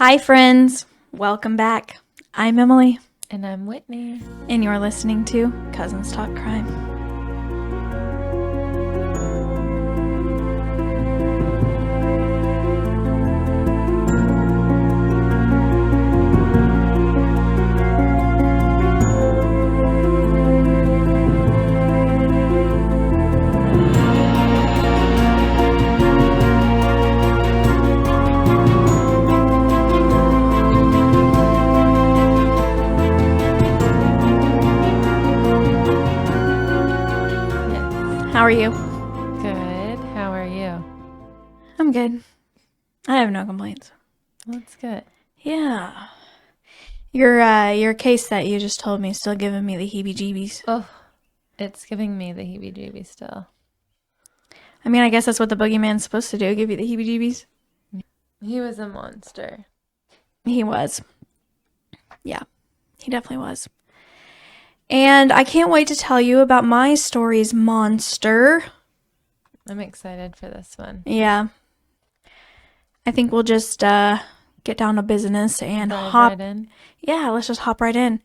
Hi, friends. Welcome back. I'm Emily. And I'm Whitney. And you're listening to Cousins Talk Crime. How are you? Good. How are you? I'm good. I have no complaints. That's good. Yeah. Your case that you just told me is still giving me the heebie-jeebies. Oh, it's giving me the heebie-jeebies still. I mean, I guess that's what the boogeyman's supposed to do, give you the heebie-jeebies. He was a monster. He was. Yeah, he definitely was. And I can't wait to tell you about my story's monster. I'm excited for this one. Yeah. I think we'll just get down to business and Dive hop right in. Yeah, let's just hop right in.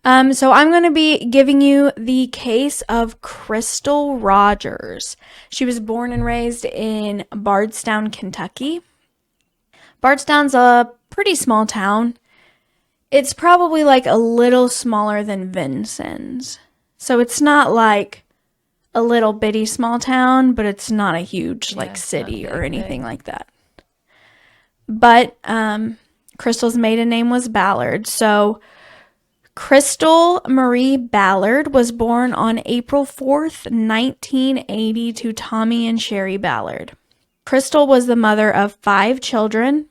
So I'm going to be giving you the case of Crystal Rogers. She was born and raised in Bardstown, Kentucky. Bardstown's a pretty small town. It's probably like a little smaller than Vincennes. So it's not like a little bitty small town, but it's not a huge like city or anything like that. But Crystal's maiden name was Ballard. So Crystal Marie Ballard was born on April 4th, 1980 to Tommy and Sherry Ballard. Crystal was the mother of 5 children.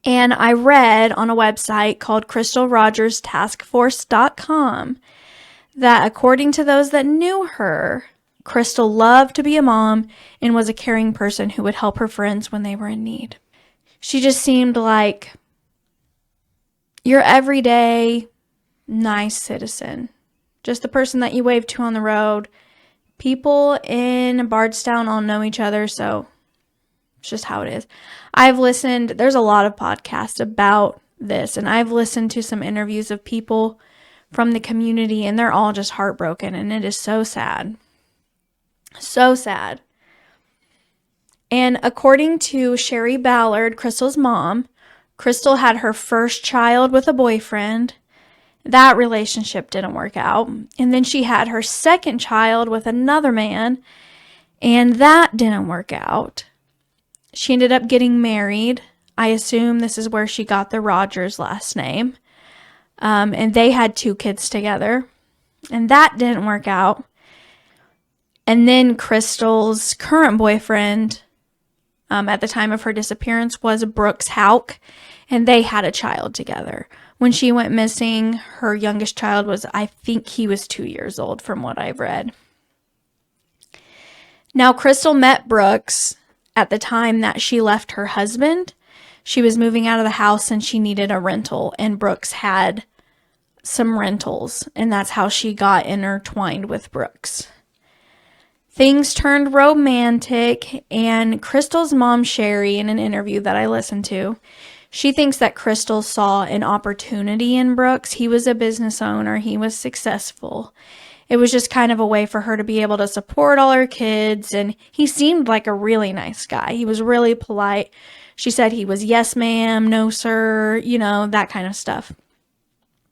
And I read on a website called crystalrogerstaskforce.com that according to those that knew her, Crystal loved to be a mom and was a caring person who would help her friends when they were in need. She just seemed like your everyday nice citizen. Just the person that you wave to on the road. People in Bardstown all know each other, so it's just how it is. There's a lot of podcasts about this, and I've listened to some interviews of people from the community, and they're all just heartbroken, and it is so sad. So sad. And according to Sherry Ballard, Crystal's mom, Crystal had her first child with a boyfriend. That relationship didn't work out. And then she had her second child with another man, and that didn't work out. She ended up getting married. I assume this is where she got the Rogers last name. And they had 2 kids together, and that didn't work out. And then Crystal's current boyfriend, at the time of her disappearance, was Brooks Houck, and they had a child together. When she went missing, her youngest child I think he was 2 years old from what I've read. Now, Crystal met Brooks at the time that she left her husband. She was moving out of the house and she needed a rental, and Brooks had some rentals, and that's how she got intertwined with Brooks. Things turned romantic, and Crystal's mom, Sherry, in an interview that I listened to, she thinks that Crystal saw an opportunity in Brooks. He was a business owner. He was successful. It was just kind of a way for her to be able to support all her kids, and he seemed like a really nice guy. He was really polite. She said he was yes ma'am, no sir, that kind of stuff.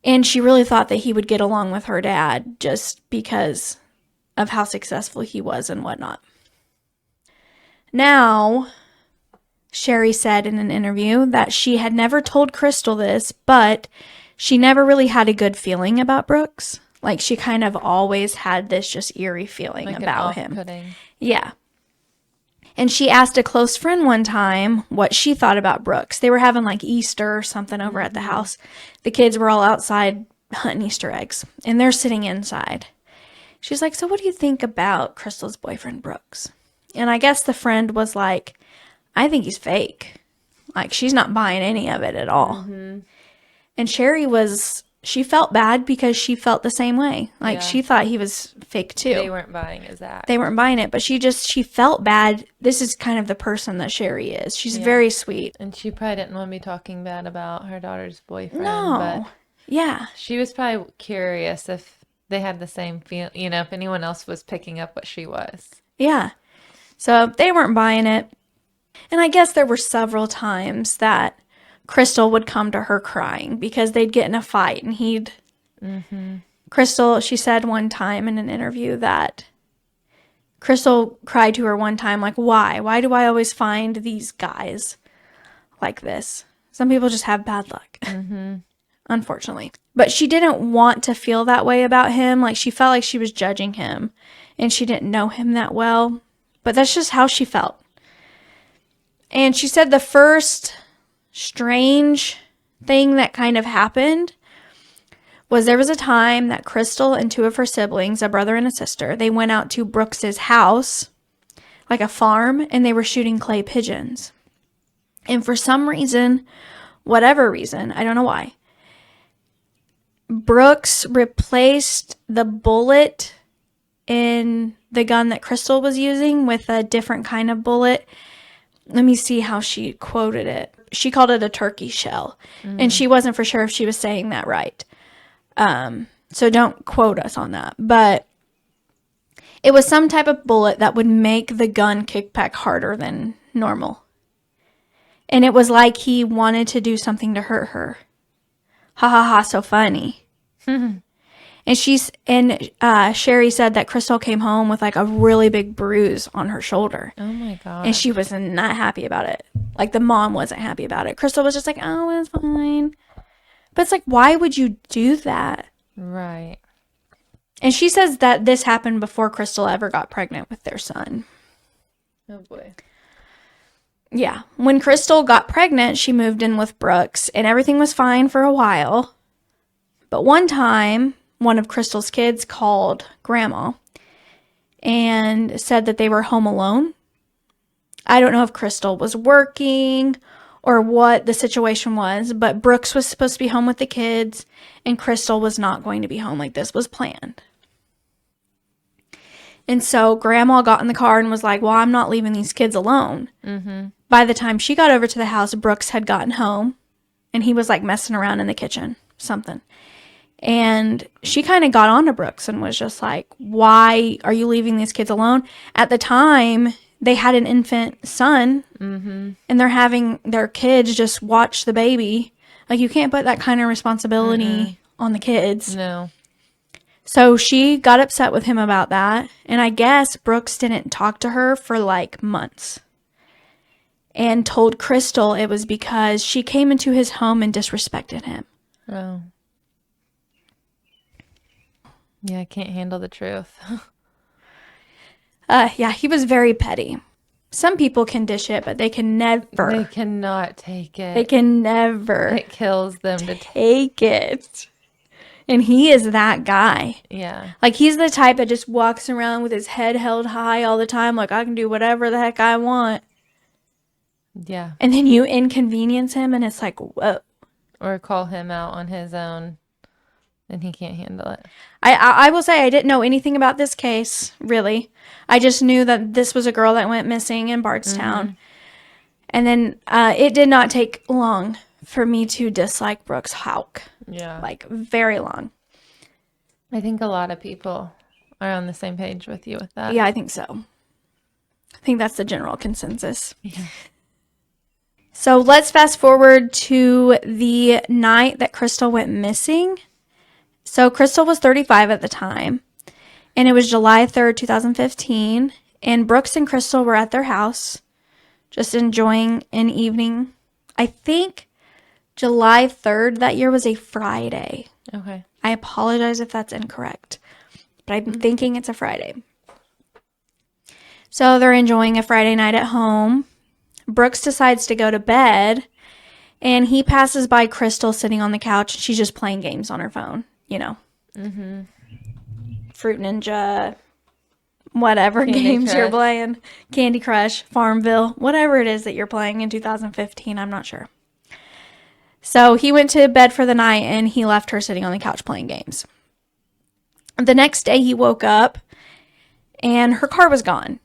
And she really thought that he would get along with her dad just because of how successful he was and whatnot. Now, Sherry said in an interview that she had never told Crystal this, but she never really had a good feeling about Brooks. Like, she kind of always had this just eerie feeling like about him. Yeah. And she asked a close friend one time what she thought about Brooks. They were having like Easter or something over at the house. The kids were all outside hunting Easter eggs, and they're sitting inside. She's like, so what do you think about Crystal's boyfriend, Brooks? And I guess the friend was like, I think he's fake. Like, she's not buying any of it at all. Mm-hmm. And Sherry was she felt bad because she felt the same way. Like, Yeah. she thought he was fake too. They weren't buying his act. They weren't buying it, but she felt bad. This is kind of the person that Sherry is. She's Yeah. very sweet. And she probably didn't want to be talking bad about her daughter's boyfriend. No. But Yeah. she was probably curious if they had the same feel, if anyone else was picking up what she was. Yeah. So they weren't buying it. And I guess there were several times that Crystal would come to her crying because they'd get in a fight and he'd... Crystal, she said one time in an interview that Crystal cried to her one time, like, why? Why do I always find these guys like this? Some people just have bad luck, unfortunately. But she didn't want to feel that way about him. Like, she felt like she was judging him and she didn't know him that well. But that's just how she felt. And she said the first strange thing that kind of happened was there was a time that Crystal and two of her siblings, a brother and a sister, they went out to Brooks's house, like a farm, and they were shooting clay pigeons. And for some reason, whatever reason, I don't know why, Brooks replaced the bullet in the gun that Crystal was using with a different kind of bullet. Let me see how she quoted it. She called it a turkey shell, and she wasn't for sure if she was saying that right. So don't quote us on that. But it was some type of bullet that would make the gun kick back harder than normal. And it was like he wanted to do something to hurt her. Ha ha ha, so funny. And Sherry said that Crystal came home with like a really big bruise on her shoulder. Oh my God. And she was not happy about it. Like, the mom wasn't happy about it. Crystal was just like, oh, it's fine. But it's like, why would you do that? Right. And she says that this happened before Crystal ever got pregnant with their son. Oh boy. Yeah. When Crystal got pregnant, she moved in with Brooks, and everything was fine for a while. But one time, one of Crystal's kids called Grandma and said that they were home alone. I don't know if Crystal was working or what the situation was, but Brooks was supposed to be home with the kids, and Crystal was not going to be home. Like, this was planned. And so Grandma got in the car and was like, well, I'm not leaving these kids alone. By the time she got over to the house, Brooks had gotten home, and he was like messing around in the kitchen, something. And she kind of got on to Brooks and was just like, why are you leaving these kids alone? At the time, they had an infant son, and they're having their kids just watch the baby. Like, you can't put that kind of responsibility on the kids. No. So she got upset with him about that. And I guess Brooks didn't talk to her for like months. And told Crystal it was because she came into his home and disrespected him. Oh. Yeah, I can't handle the truth. Yeah, he was very petty. Some people can dish it, but they can never. They cannot take it. They can never It kills them to take it. And he is that guy. Yeah. Like, he's the type that just walks around with his head held high all the time. Like, I can do whatever the heck I want. Yeah. And then you inconvenience him, and it's like, whoa. Or call him out on his own, and he can't handle it. I will say I didn't know anything about this case, really. I just knew that this was a girl that went missing in Bardstown. And then it did not take long for me to dislike Brooks Houck. Yeah. Like, very long. I think a lot of people are on the same page with you with that. Yeah, I think so. I think that's the general consensus. Yeah. So let's fast forward to the night that Crystal went missing. So Crystal was 35 at the time, and it was July 3rd, 2015, and Brooks and Crystal were at their house just enjoying an evening. I think July 3rd that year was a Friday. Okay. I apologize if that's incorrect, but I'm thinking it's a Friday. So they're enjoying a Friday night at home. Brooks decides to go to bed, and he passes by Crystal sitting on the couch. She's just playing games on her phone, you know. Fruit Ninja, whatever Candy games you're Crush. playing. Candy Crush, Farmville, whatever it is that you're playing in 2015, I'm not sure. So he went to bed for the night and he left her sitting on the couch playing games. The next day he woke up and her car was gone.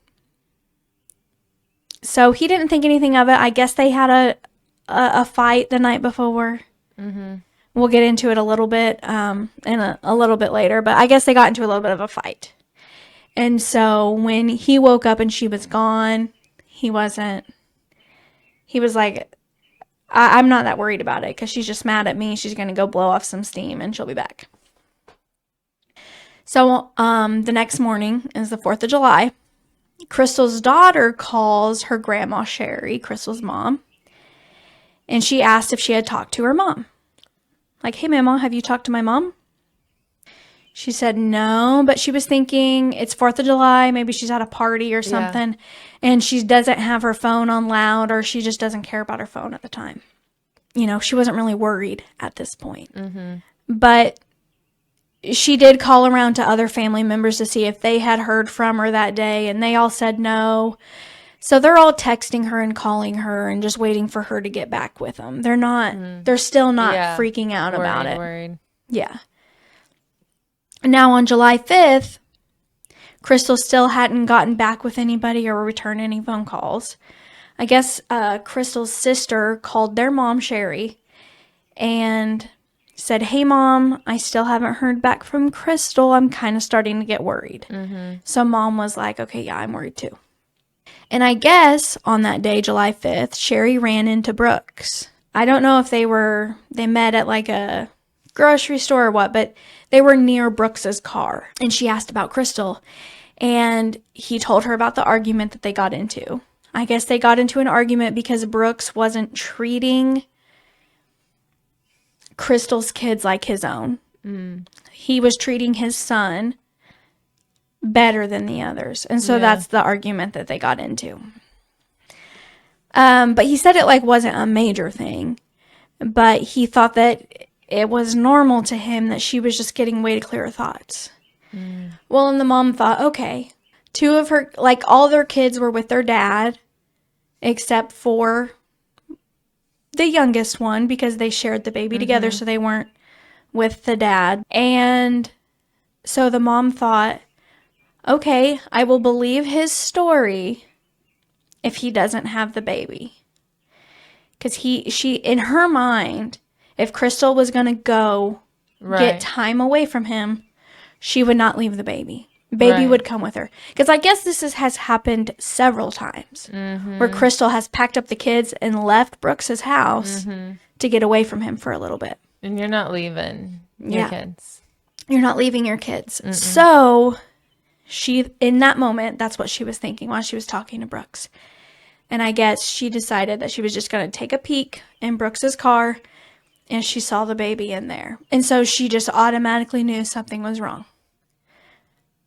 So he didn't think anything of it. I guess they had a fight the night before. Mm-hmm. We'll get into it a little bit and a little bit later, but I guess they got into a little bit of a fight. And so when he woke up and she was gone, he was like, I'm not that worried about it because she's just mad at me. She's going to go blow off some steam and she'll be back. So the next morning is the 4th of July. Crystal's daughter calls her grandma Sherry, Crystal's mom, and she asked if she had talked to her mom. Like, hey, Mama, have you talked to my mom? She said no, but she was thinking it's 4th of July. Maybe she's at a party or something, and she doesn't have her phone on loud, or she just doesn't care about her phone at the time. You know, she wasn't really worried at this point. Mm-hmm. But she did call around to other family members to see if they had heard from her that day, and they all said no. So they're all texting her and calling her and just waiting for her to get back with them. They're still not freaking out about it. Worried. Yeah. Now on July 5th, Crystal still hadn't gotten back with anybody or returned any phone calls. I guess Crystal's sister called their mom, Sherry, and said, hey, Mom, I still haven't heard back from Crystal. I'm kind of starting to get worried. Mm-hmm. So Mom was like, okay, yeah, I'm worried too. And I guess on that day, July 5th, Sherry ran into Brooks. I don't know if they met at like a grocery store or what, but they were near Brooks's car. And she asked about Crystal. And he told her about the argument that they got into. I guess they got into an argument because Brooks wasn't treating Crystal's kids like his own. He was treating his son better than the others. And so that's the argument that they got into. But he said it like wasn't a major thing. But he thought that it was normal to him that she was just getting way clearer thoughts. Well, and the mom thought, okay, 2 of her, like all their kids were with their dad, except for the youngest one because they shared the baby together, so they weren't with the dad. And so the mom thought, okay, I will believe his story if he doesn't have the baby. Because she, in her mind, if Crystal was going to go get time away from him, she would not leave the baby. Baby would come with her. Because I guess this has happened several times where Crystal has packed up the kids and left Brooks's house to get away from him for a little bit. And you're not leaving your kids. You're not leaving your kids. So she, in that moment, that's what she was thinking while she was talking to Brooks. And I guess she decided that she was just going to take a peek in Brooks's car, and she saw the baby in there. And so she just automatically knew something was wrong.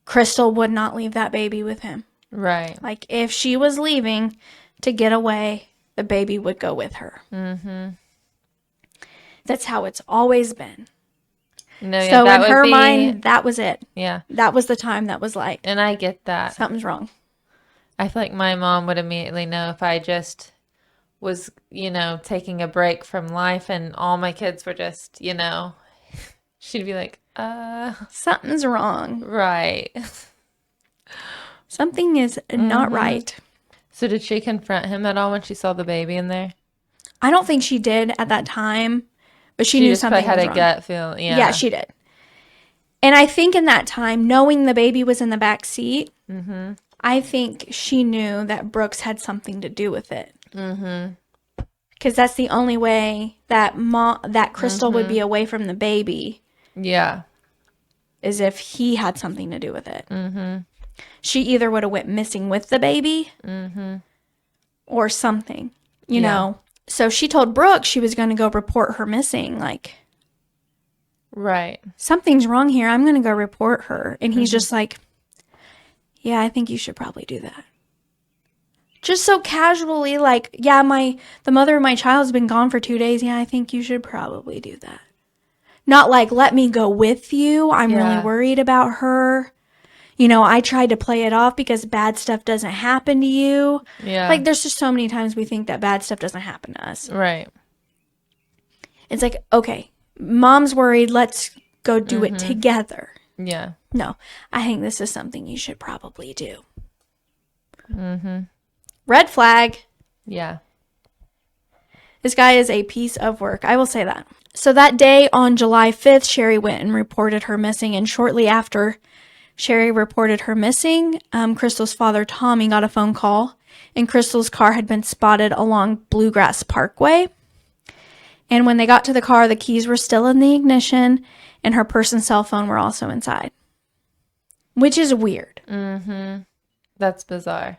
Crystal would not leave that baby with him. Right. Like, if she was leaving to get away, the baby would go with her. Mm-hmm. That's how it's always been. No, yeah, so in her mind, that was it. Yeah. That was the time that was like. And I get that. Something's wrong. I feel like my mom would immediately know if I just was, taking a break from life and all my kids were just, she'd be like, something's wrong. Right. Something is not right. So did she confront him at all when she saw the baby in there? I don't think she did at that time, but she knew something was wrong. She just had a gut feel. Yeah, she did. And I think in that time, knowing the baby was in the back seat, I think she knew that Brooks had something to do with it. Because that's the only way that Crystal would be away from the baby. Yeah. Is if he had something to do with it. She either would have went missing with the baby or something, you know. So she told Brooks she was going to go report her missing. Like, right. Something's wrong here. I'm going to go report her. And he's just like, yeah, I think you should probably do that. Just so casually, like, yeah, the mother of my child's been gone for 2 days. Yeah, I think you should probably do that. Not like, let me go with you. I'm really worried about her. I tried to play it off because bad stuff doesn't happen to you. Yeah. Like, there's just so many times we think that bad stuff doesn't happen to us. Right. It's like, okay, mom's worried. Let's go do it together. Yeah. No, I think this is something you should probably do. Red flag. Yeah. This guy is a piece of work. I will say that. So that day on July 5th, Sherry went and reported her missing. And shortly after Sherry reported her missing, Crystal's father, Tommy, got a phone call. And Crystal's car had been spotted along Bluegrass Parkway. And when they got to the car, the keys were still in the ignition. And her purse and cell phone were also inside. Which is weird. That's bizarre.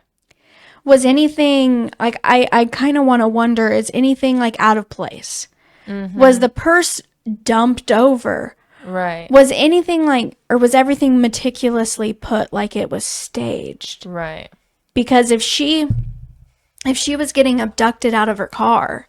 Was anything, like, I kind of want to wonder, is anything, like, out of place? Was the purse dumped over? Right. Was anything, like, or was everything meticulously put like it was staged? Right. Because if she was getting abducted out of her car,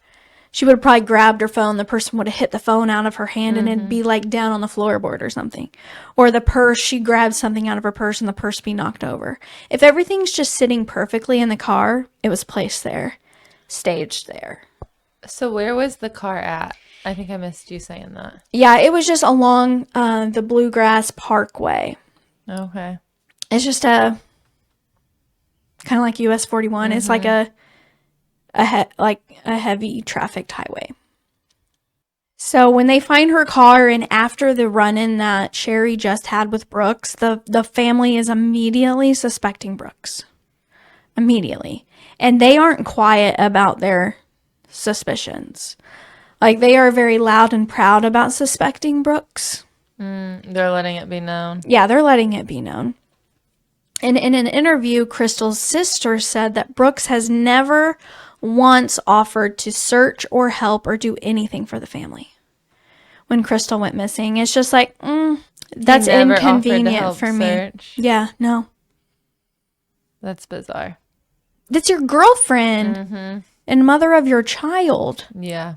she would have probably grabbed her phone. The person would have hit the phone out of her hand and it'd be like down on the floorboard or something. Or the purse, she grabbed something out of her purse and the purse be knocked over. If everything's just sitting perfectly in the car, it was placed there, staged there. So where was the car at? I think I missed you saying that. Yeah, it was just along the Bluegrass Parkway. Okay. It's just a kind of like US 41. It's like a heavy trafficked highway. So when they find her car and after the run-in that Sherry just had with Brooks, the family is immediately suspecting Brooks. Immediately. And they aren't quiet about their suspicions. Like, they are very loud and proud about suspecting Brooks. They're letting it be known. Yeah, they're letting it be known. And in an interview, Crystal's sister said that Brooks has never once offered to search or help or do anything for the family. When Crystal went missing, it's just like, that's never offered to inconvenient help for me. search? Yeah, no. That's bizarre. That's your girlfriend and mother of your child. Yeah.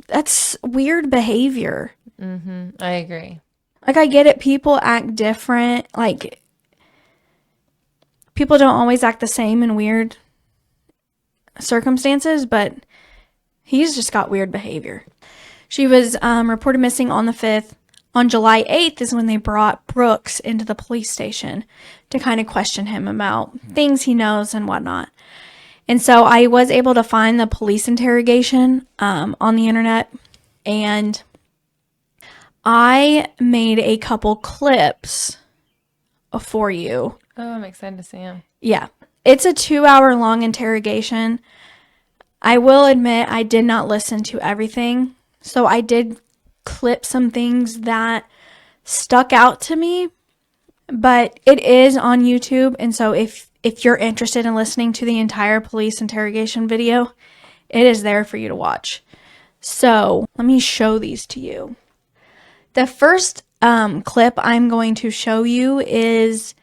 That's weird behavior. I agree. Like, I get it. People act different. Like, people don't always act the same in weird circumstances, but he's just got weird behavior. She was reported missing on the 5th. On July 8th is when they brought Brooks into the police station to kind of question him about things he knows and whatnot. And so I was able to find the police interrogation on the internet, and I made a couple clips for you. Oh, I'm excited to see him. Yeah. It's a 2-hour long interrogation. I will admit I did not listen to everything, so I did clip some things that stuck out to me, but it is on YouTube, and so if you're interested in listening to the entire police interrogation video, it is there for you to watch. So let me show these to you. The first clip I'm going to show you is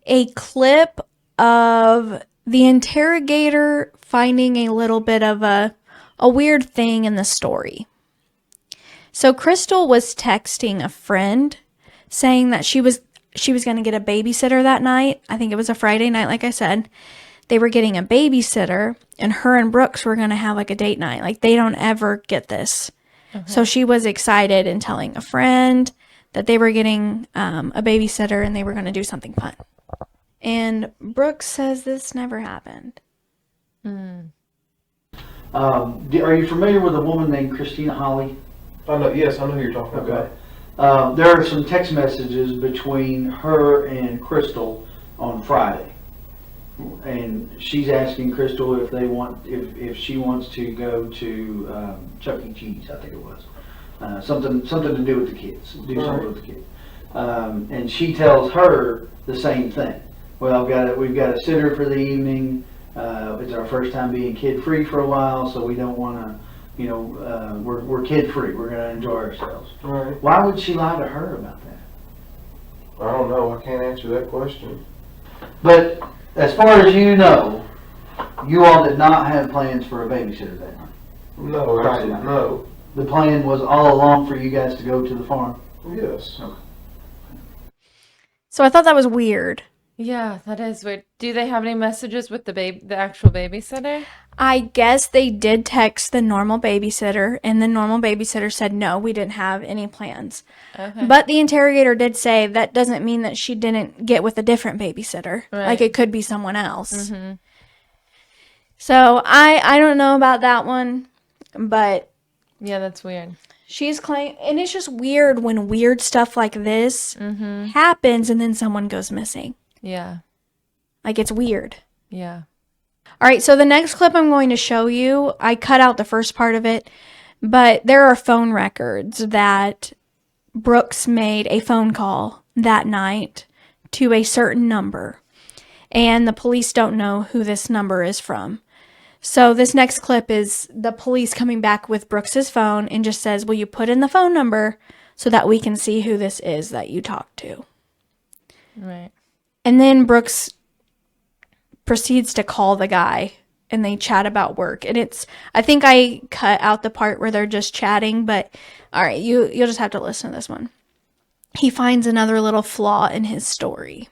a clip of the interrogator finding a little bit of a weird thing in the story. So Crystal was texting a friend saying that she was going to get a babysitter that night. I think it was a Friday night, like I said. They were getting a babysitter, and her and Brooks were going to have like a date night. Like, they don't ever get this. So she was excited and telling a friend that they were getting a babysitter and they were going to do something fun. And Brooks says this never happened. Are you familiar with a woman named Christina Holly? Yes, I know who you're talking about. There are some text messages between her and Crystal on Friday, and she's asking Crystal if she wants to go to Chuck E. Cheese, I think it was, something to do with the kids, something with the kids, and she tells her the same thing. Well, we've got a sitter for the evening. It's our first time being kid free for a while, so we don't want to. We're kid free. We're going to enjoy ourselves. Right. Why would she lie to her about that? I don't know. I can't answer that question. But as far as you know, you all did not have plans for a babysitter that night. No, actually, no. The plan was all along for you guys to go to the farm. Yes. Okay. So I thought that was weird. Yeah, that is weird. Do they have any messages with the actual babysitter? I guess they did text the normal babysitter, and the normal babysitter said no, we didn't have any plans. Okay. But the interrogator did say that doesn't mean that she didn't get with a different babysitter. Right. Like it could be someone else. So I don't know about that one, but Yeah, that's weird. she's claiming, and it's just weird when weird stuff like this happens and then someone goes missing. Yeah. Like it's weird. Yeah. All right, so the next clip I'm going to show you, I cut out the first part of it, but there are phone records that Brooks made a phone call that night to a certain number, and the police don't know who this number is from. So this next clip is the police coming back with Brooks's phone and just says, will you put in the phone number so that we can see who this is that you talked to? Right. And then Brooks proceeds to call the guy and they chat about work. And I think I cut out the part where they're just chatting, but all right, you'll just have to listen to this one. He finds another little flaw in his story.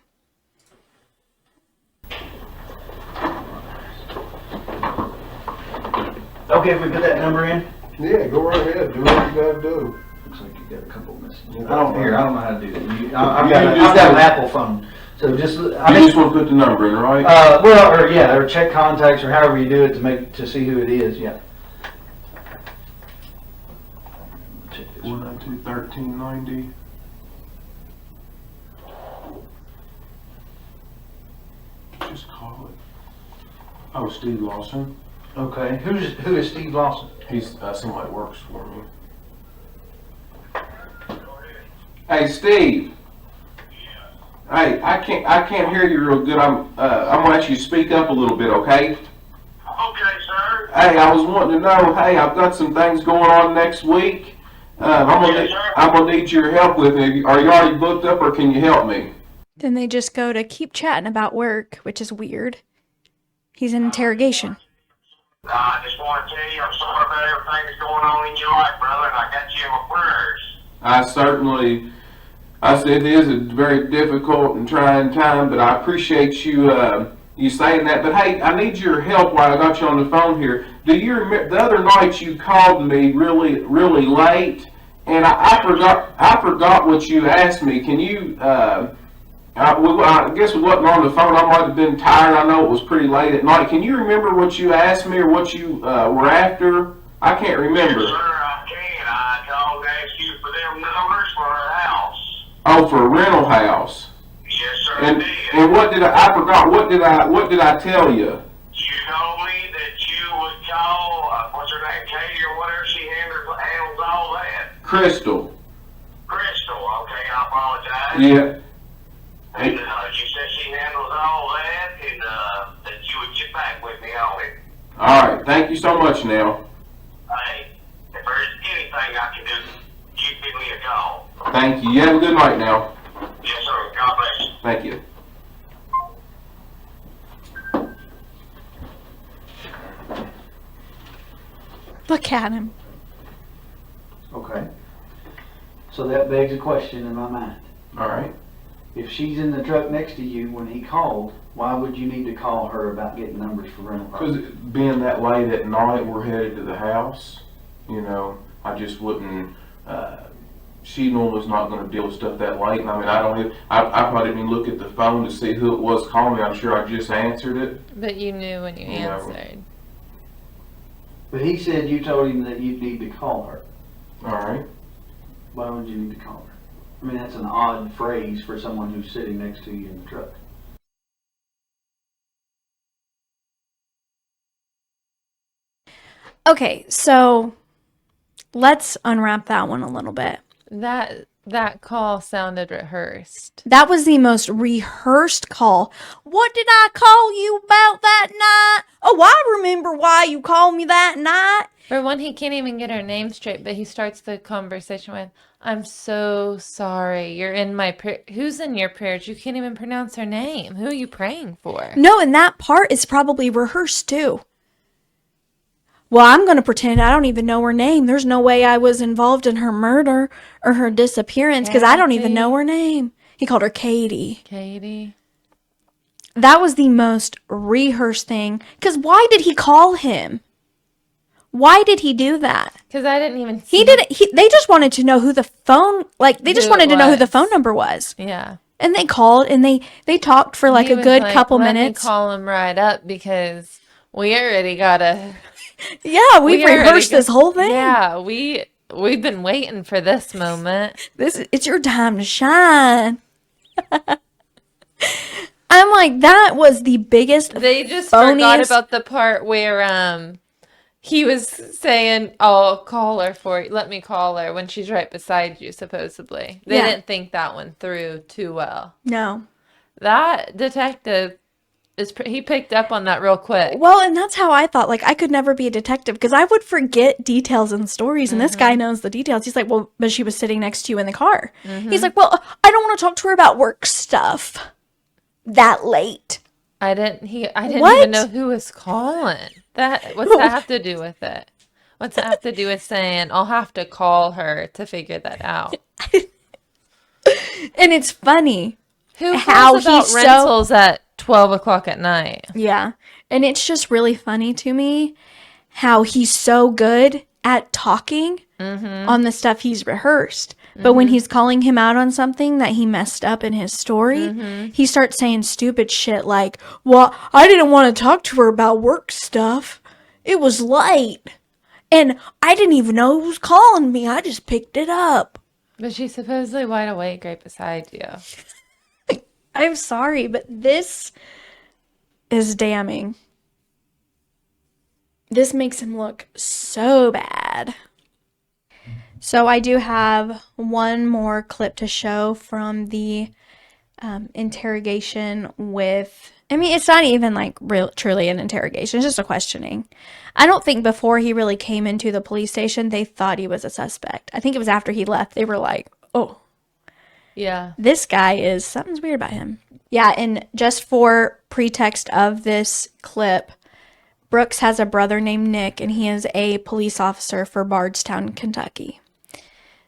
Okay, if we put that number in? Yeah, go right ahead. Do what you gotta do. Looks like you got a couple of messages. Yeah, I don't know how to do that. I've You just got an do- Apple phone, so just, You just wanna put the number in, right? or check contacts or however you do it to see who it is, yeah. Check this one. 192-1390. Just call it. Oh, Steve Lawson. Okay, who is Steve Lawson? He's somebody that works for me. Hey, Steve. Hey, I can't hear you real good. I'm gonna ask you to speak up a little bit, okay? Okay, sir. Hey, I was wanting to know. Hey, I've got some things going on next week. Yes, sir. I'm gonna need your help with it. Are you already booked up, or can you help me? Then they just go to keep chatting about work, which is weird. He's in interrogation. I just want to tell you I'm sorry about everything that's going on in your life, brother, and I got you in my prayers. I said it is a very difficult and trying time, but I appreciate you you saying that. But hey, I need your help while I got you on the phone here. Do you remember the other night you called me really late, and I forgot what you asked me. Can you? I guess we wasn't on the phone. I might have been tired. I know it was pretty late at night. Can you remember what you asked me or what you were after? I can't remember. Yes, sir, I can. I called to ask you for them numbers for our house. Oh, for a rental house. Yes, sir, I And did. what did I forgot? What did I tell you? You told me that you would call, what's her name, Katie or whatever, she handles all that. Crystal. Crystal, okay, I apologize. Yeah. And you said she handles all that, and that you would get back with me on it. All right. Thank you so much. Now. Hey, if there's anything I can do, you give me a call. Thank you. You have a good night now. Yes, sir. God bless you. Thank you. Look at him. Okay. So that begs a question in my mind. All right. If she's in the truck next to you when he called, why would you need to call her about getting numbers for rental Because property? being that late at night, we're headed to the house. You know, I just wouldn't. She normally's not going to deal with stuff that late. And I mean, I probably didn't even look at the phone to see who it was calling me. I'm sure I just answered it. But you knew when you Yeah. answered. But he said you told him that you'd need to call her. All right. Why would you need to call her? I mean, that's an odd phrase for someone who's sitting next to you in the truck. Okay, so let's unwrap that one a little bit. That call sounded rehearsed. That was the most rehearsed call. What did I call you about that night? Oh, I remember why you called me that night. For one, he can't even get her name straight, but he starts the conversation with, "I'm so sorry. You're in my who's in your prayers? You can't even pronounce her name. Who are you praying for?" No, and that part is probably rehearsed too. Well, I'm going to pretend I don't even know her name. There's no way I was involved in her murder or her disappearance because I don't even know her name. He called her Katie. Katie. that was the most rehearsed thing. Because why did he call him? Why did he do that? Because I didn't even see. He didn't. They just wanted to know who the phone. Like they just Who it wanted to know who the was. phone number was. Yeah. And they called and they talked for like He a was good like, couple Let minutes. me call him right up because we already gotta. Yeah, we've we already rehearsed this got- whole thing. Yeah, we've been waiting for this moment. It's your time to shine. I'm like, that was the biggest. They just forgot phoniest- about the part where he was saying, "I'll call her for you. Let me call her when she's right beside you." Supposedly, they Yeah. didn't think that one through too well. No. That detective he picked up on that real quick. Well, and that's how I thought. Like, I could never be a detective because I would forget details and stories. And this guy knows the details. He's like, well, but she was sitting next to you in the car. He's like, well, I don't want to talk to her about work stuff that late. I didn't What? even know who was calling. What's that have to do with it? What's that have to do with saying I'll have to call her to figure that out? And it's funny. Who How calls about he's rentals at 12 o'clock at night? Yeah. And it's just really funny to me how he's so good at talking on the stuff he's rehearsed. But when he's calling him out on something that he messed up in his story, he starts saying stupid shit like, well, I didn't want to talk to her about work stuff. It was late. And I didn't even know who was calling me. I just picked it up. But she's supposedly wide awake right beside you. I'm sorry, but this is damning. This makes him look so bad. So I do have one more clip to show from the interrogation with, I mean, it's not even like truly an interrogation. It's just a questioning. I don't think before he really came into the police station, they thought he was a suspect. I think it was after he left, they were like, oh, Yeah. this guy something's weird about him. Yeah, and just for pretext of this clip, Brooks has a brother named Nick, and he is a police officer for Bardstown, Kentucky.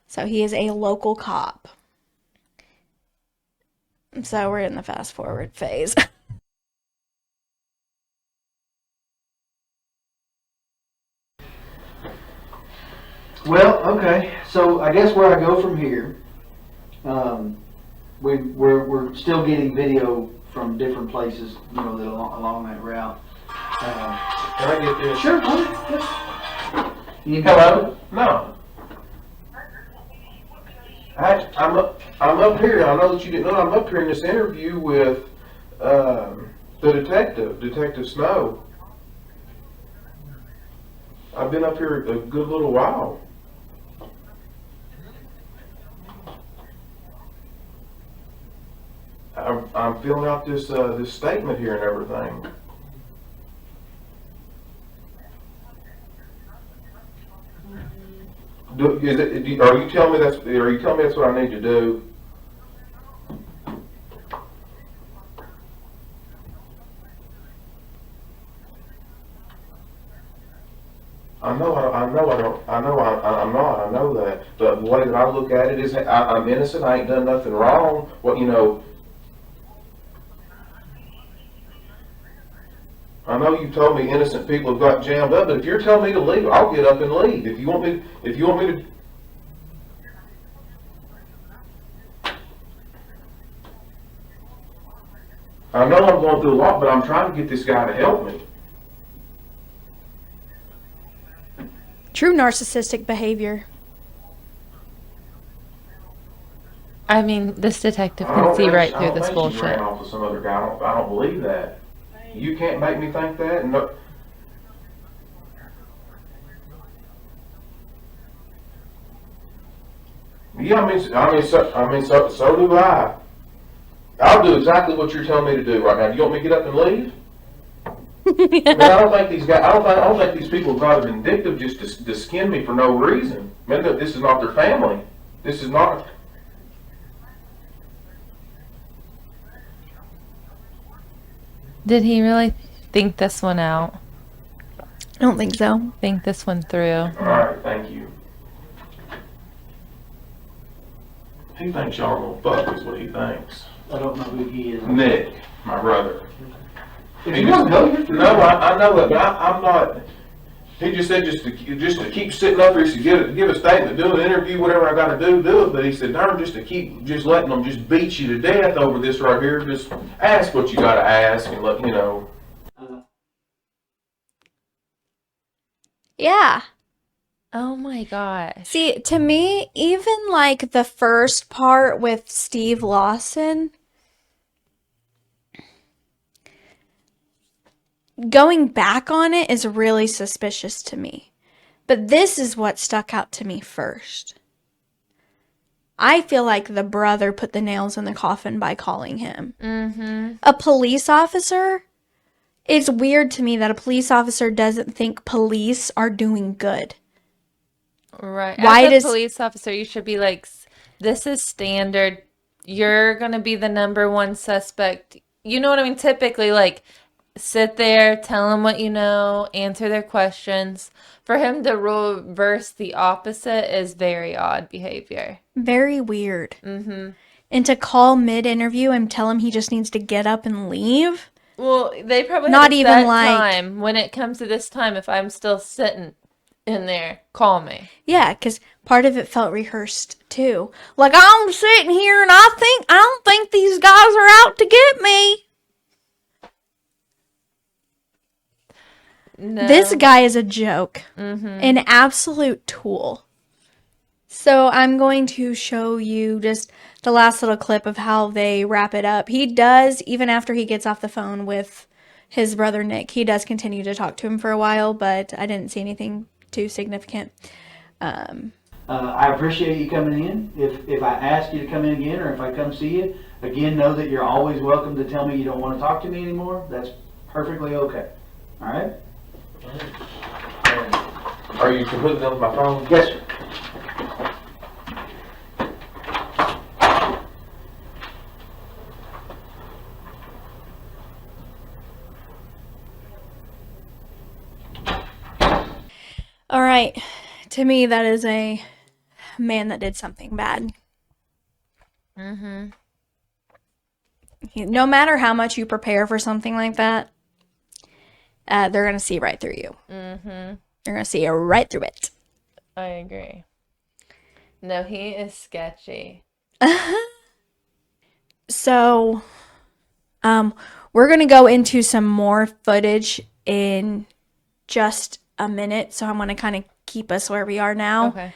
So he is a local cop. So we're in the fast forward phase. Well, okay. So I guess where I go from here, we're still getting video from different places, that along that route. Can I get this? Sure. Go ahead. You Hello? No. I'm up here. I know that you didn't know. I'm up here in this interview with the Detective Snow. I've been up here a good little while. I'm filling out this statement here and everything. Are you telling me that's what I need to do? I know that. But the way that I look at it is, I'm innocent. I ain't done nothing wrong. I know you told me innocent people have got jammed up, but if you're telling me to leave, I'll get up and leave. If you want me to. I know I'm going through a lot, but I'm trying to get this guy to help me. True narcissistic behavior. I mean, this detective can see right through this I don't think she bullshit. ran off with some other guy. I don't believe that. You can't make me think that. No. Yeah, so do I. I'll do exactly what you're telling me to do right now. You want me to get up and leave? I mean, I don't think these guys. I don't think these people have got it vindictive just to skin me for no reason. Man, this is not their family. This is not. Did he really think this one out? I don't think so. Think this one through? All right, thank you. He thinks y'all are gonna fuck is what he thinks. I don't know who he is. Nick, my brother. If you want to go, you're free. No, I know it, but I'm not. He just said just to keep sitting up here, to give a statement, do an interview, whatever I got to do it. But he said, darn, just to keep just letting them just beat you to death over this right here. Just ask what you got to ask and let you know. Yeah. Oh my gosh. See, to me, even like the first part with Steve Lawson, going back on it is really suspicious to me. But this is what stuck out to me first. I feel like the brother put the nails in the coffin by calling him. Mm-hmm. A police officer? It's weird to me that a police officer doesn't think police are doing good. Right. Why As a does- police officer, you should be like, this is standard. You're going to be the number one suspect. You know what I mean? Typically, like, sit there, tell them what you know, answer their questions. For him to reverse the opposite is very odd behavior. Very weird. Mm-hmm. And to call mid-interview and tell him he just needs to get up and leave? Well, they probably Not have a even set like- time. When it comes to this time, if I'm still sitting in there, call me. Yeah, because part of it felt rehearsed too. Like, I'm sitting here and I don't think these guys are out to get me. No. This guy is a joke. Mm-hmm. An absolute tool. So I'm going to show you just the last little clip of how they wrap it up. He does, even after he gets off the phone with his brother Nick, he does continue to talk to him for a while, but I didn't see anything too significant. I appreciate you coming in. If I ask you to come in again, or if I come see you, again, know that you're always welcome to tell me you don't want to talk to me anymore. That's perfectly okay. All right? Are you completely done with my phone? Yes, sir. All right. To me, that is a man that did something bad. Mm-hmm. No matter how much you prepare for something like that, they're going to see right through you. Mm-hmm. They're going to see right through it. I agree. No, he is sketchy. So, we're going to go into some more footage in just a minute. So I'm going to kind of keep us where we are now. Okay.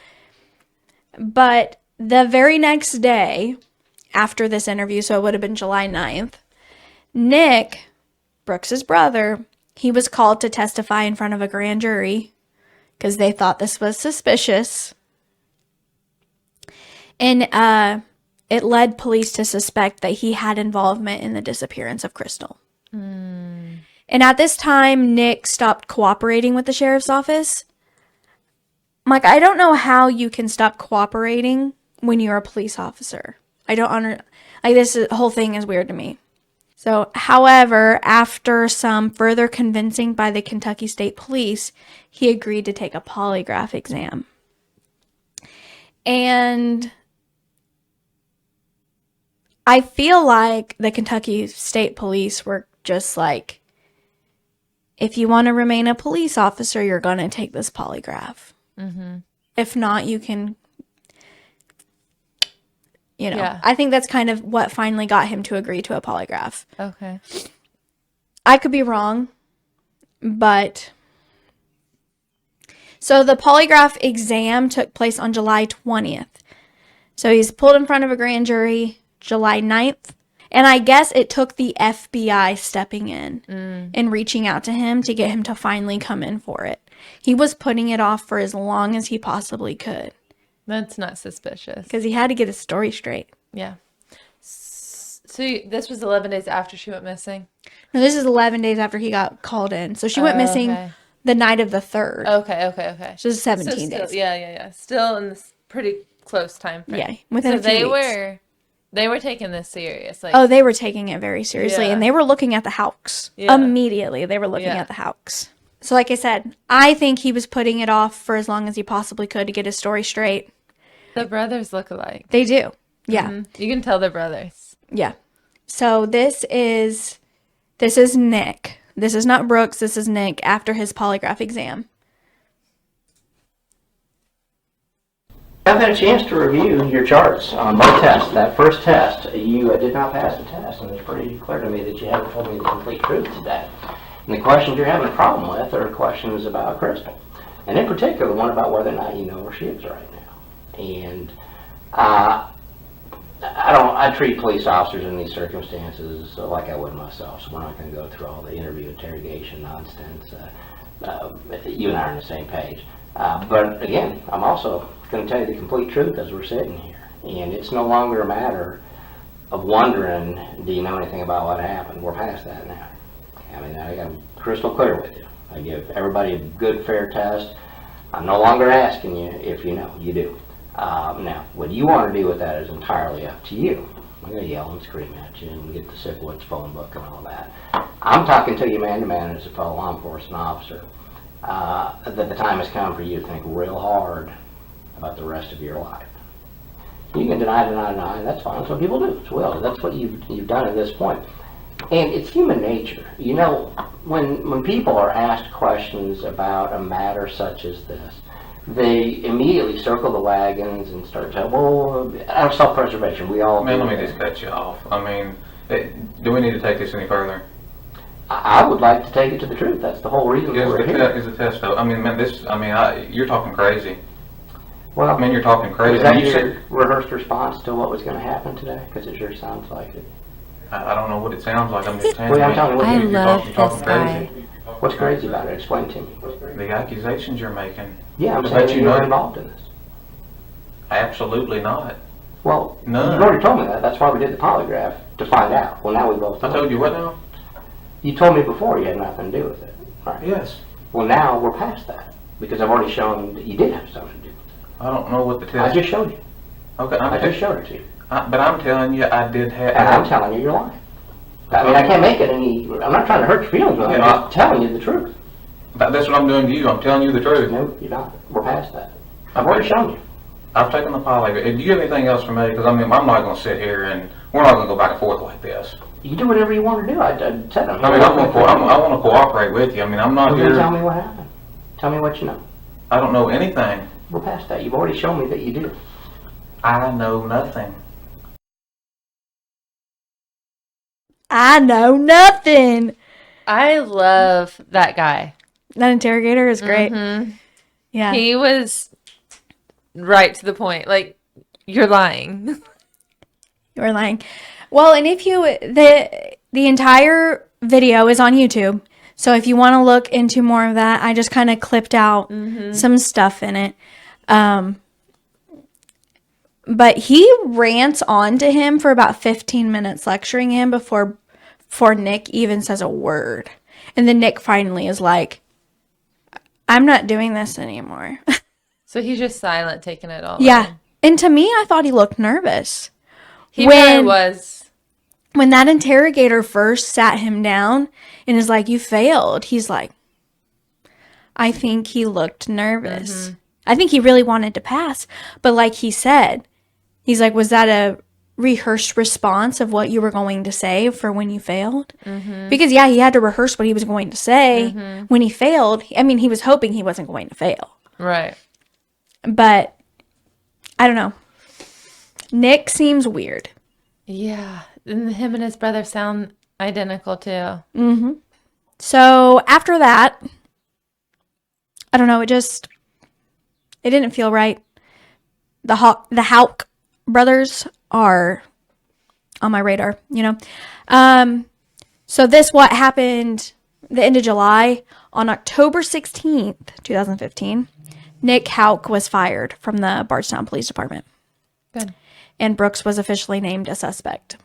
But the very next day after this interview, so it would have been July 9th, Nick, Brooks's brother, he was called to testify in front of a grand jury because they thought this was suspicious. And it led police to suspect that he had involvement in the disappearance of Crystal. And at this time, Nick stopped cooperating with the sheriff's office. Like, I don't know how you can stop cooperating when you're a police officer. I don't this whole thing is weird to me. So, however, after some further convincing by the Kentucky State Police, he agreed to take a polygraph exam. And I feel like the Kentucky State Police were just like, if you want to remain a police officer, you're going to take this polygraph. Mm-hmm. If not, you can, Yeah. I think that's kind of what finally got him to agree to a polygraph. Okay. I could be wrong, but so the polygraph exam took place on July 20th. So he's pulled in front of a grand jury July 9th. And I guess it took the FBI stepping in and reaching out to him to get him to finally come in for it. He was putting it off for as long as he possibly could That's not suspicious. because he had to get his story straight. Yeah. So this was 11 days after she went missing? No, this is 11 days after he got called in. So she went missing Okay. the night of the 3rd. Okay. So it's 17 So still, days. Yeah. Still in this pretty close time frame. Yeah, within So a few weeks. they were taking this serious. Like, Oh, they were taking it very seriously, Yeah. and they were looking at the Houcks. Yeah. Immediately, they were looking Yeah. at the Houcks. So like I said, I think he was putting it off for as long as he possibly could to get his story straight. the brothers look alike. They do. Yeah. Mhm. You can tell they're brothers. Yeah. So this is This is Nick. This is not Brooks. This is Nick after his polygraph exam. I've had a chance to review your charts on both tests. That first test, you did not pass the test, and it's pretty clear to me that you haven't told me the complete truth today. And the questions you're having a problem with are questions about Crystal, and in particular, the one about whether or not you know where she is right now. And I treat police officers in these circumstances like I would myself, so we're not going to go through all the interview interrogation nonsense. You and I are on the same page. But again, I'm also going to tell you the complete truth as we're sitting here. And it's no longer a matter of wondering, do you know anything about what happened? We're past that now. I mean, I'm crystal clear with you. I give everybody a good, fair test. I'm no longer asking you if you know. You do. Now, what you want to do with that is entirely up to you. I'm going to yell and scream at you and get the Sipowicz phone book and all that. I'm talking to you man to man as a fellow law enforcement officer. That the time has come for you to think real hard about the rest of your life. You can deny, that's fine. That's what people do. It's will. That's what you've done at this point. And it's human nature. You know, when people are asked questions about a matter such as this, they immediately circle the wagons and start to, well, out of self-preservation, we all Man, do let me that. just cut you off. I mean, do we need to take this any further? I would like to take it to the truth. That's the whole reason we're here. Is the test though? I mean, man, you're talking crazy. Well, I mean, you're talking crazy. was that You your said, rehearsed response to what was going to happen today? Because it sure sounds like it. I don't know what it sounds like. I'm just saying. Well, I'm telling you what I you're love talking this guy. crazy. What's crazy about it? Explain to me. The accusations you're making. Yeah, I'm But saying that you you were know- involved in this. Absolutely not. Well, None. you've already told me that. That's why we did the polygraph, to find out. Well, now we both know. I told you what now? You told me before you had nothing to do with it. Right. Yes. Well, now we're past that. Because I've already shown that you did have something to do with it. I don't know what the I test. just showed you. Okay, I just showed it to you. but I'm telling you, I did have. And I'm telling you you're lying. I mean, I can't make it any... I'm not trying to hurt your feelings with it. Yeah. I'm just telling you the truth. But that's what I'm doing to you. I'm telling you the truth. No, you're not. We're past that. I've already shown you. I've taken the polygraph. Do you have anything else for me? Because I mean, I'm not going to sit here and we're not going to go back and forth like this. You do whatever you want to do. I said I'm I mean, I want to cooperate with you. I mean, I'm not Well, then here. tell me what happened. Tell me what you know. I don't know anything. We're past that. You've already shown me that you do. I know nothing. I know nothing. I love that guy. That interrogator is great. Yeah. He was right to the point. Like, you're lying. You're lying. Well, and if you the entire video is on YouTube. So if you want to look into more of that, I just kind of clipped out some stuff in it. But he rants on to him for about 15 minutes lecturing him before Nick even says a word. And then Nick finally is like, I'm not doing this anymore. So he's just silent, taking it all Yeah. in. And to me, I thought he looked nervous. He When- really was. When that interrogator first sat him down and is like, you failed, he's like, I think he looked nervous. I think he really wanted to pass. But like he said, he's like, was that a rehearsed response of what you were going to say for when you failed? Because, yeah, he had to rehearse what he was going to say when he failed. I mean, he was hoping he wasn't going to fail. Right. But I don't know. Nick seems weird. Yeah. And him and his brother sound identical, too. So after that, I don't know, it didn't feel right. The Houck brothers are on my radar, you know. So this what happened the end of July. On October 16th, 2015, Nick Houck was fired from the Bardstown Police Department. Good. And Brooks was officially named a suspect.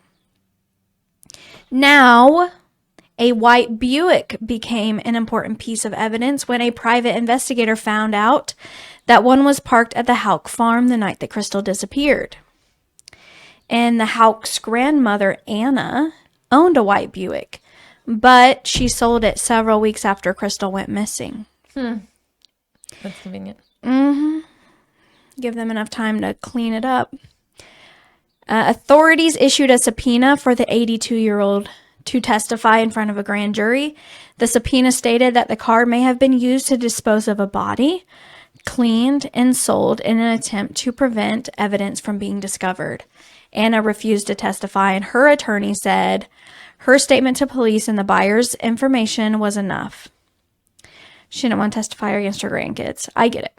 Now, a white Buick became an important piece of evidence when a private investigator found out that one was parked at the Houck farm the night that Crystal disappeared. And the Houck's grandmother, Anna, owned a white Buick, but she sold it several weeks after Crystal went missing. That's convenient. Give them enough time to clean it up. Authorities issued a subpoena for the 82-year-old to testify in front of a grand jury. The subpoena stated that the car may have been used to dispose of a body, cleaned, and sold in an attempt to prevent evidence from being discovered. Anna refused to testify, and her attorney said her statement to police and the buyer's information was enough. She didn't want to testify against her grandkids. I get it.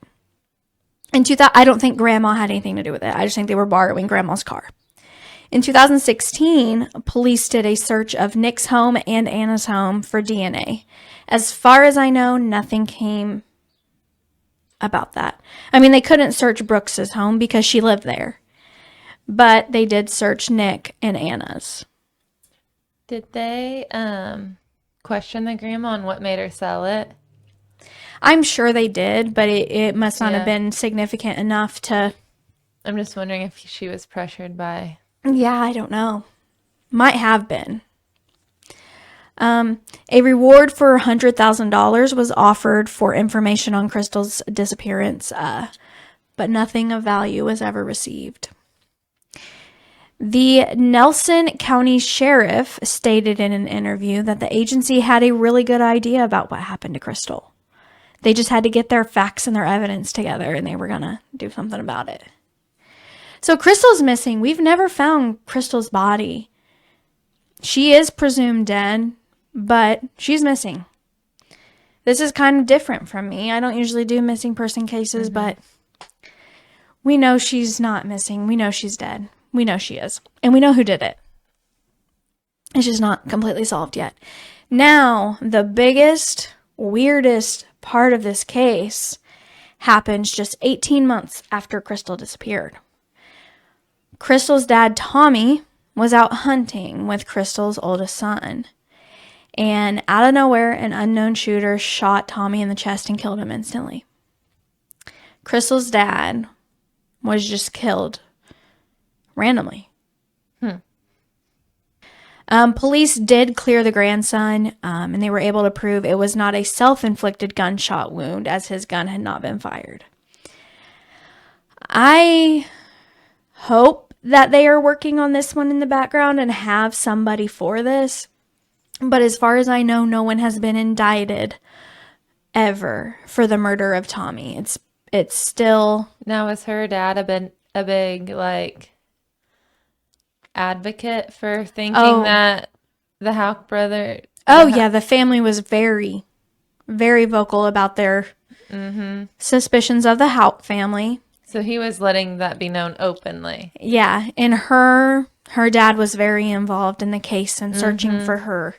In 2000, I don't think Grandma had anything to do with it. I just think they were borrowing Grandma's car. In 2016, police did a search of Nick's home and Anna's home for DNA. As far as I know, nothing came about that. I mean, they couldn't search Brooks's home because she lived there. But they did search Nick and Anna's. Did they question the grandma on what made her sell it? I'm sure they did, but it must not have Yeah. been significant enough to... I'm just wondering if she was pressured by... Yeah, I don't know. Might have been. A reward for $100,000 was offered for information on Crystal's disappearance, but nothing of value was ever received. The Nelson County Sheriff stated in an interview that the agency had a really good idea about what happened to Crystal. They just had to get their facts and their evidence together, and they were going to do something about it. So Crystal's missing. We've never found Crystal's body. She is presumed dead, but she's missing. This is kind of different from me. I don't usually do missing person cases, but we know she's not missing. We know she's dead. We know she is. And we know who did it. It's just not completely solved yet. Now, the biggest, weirdest part of this case happens just 18 months after Crystal disappeared. Crystal's dad, Tommy, was out hunting with Crystal's oldest son. And out of nowhere, an unknown shooter shot Tommy in the chest and killed him instantly. Crystal's dad was just killed randomly. Police did clear the grandson, and they were able to prove it was not a self-inflicted gunshot wound, as his gun had not been fired. I hope that they are working on this one in the background and have somebody for this. But as far as I know, no one has been indicted ever for the murder of Tommy. It's still... Now, was her dad a big, like, advocate for thinking that the Houck brother... Oh, yeah, the family was very, very vocal about their suspicions of the Houck family. So he was letting that be known openly. Yeah, and her dad was very involved in the case and searching for her.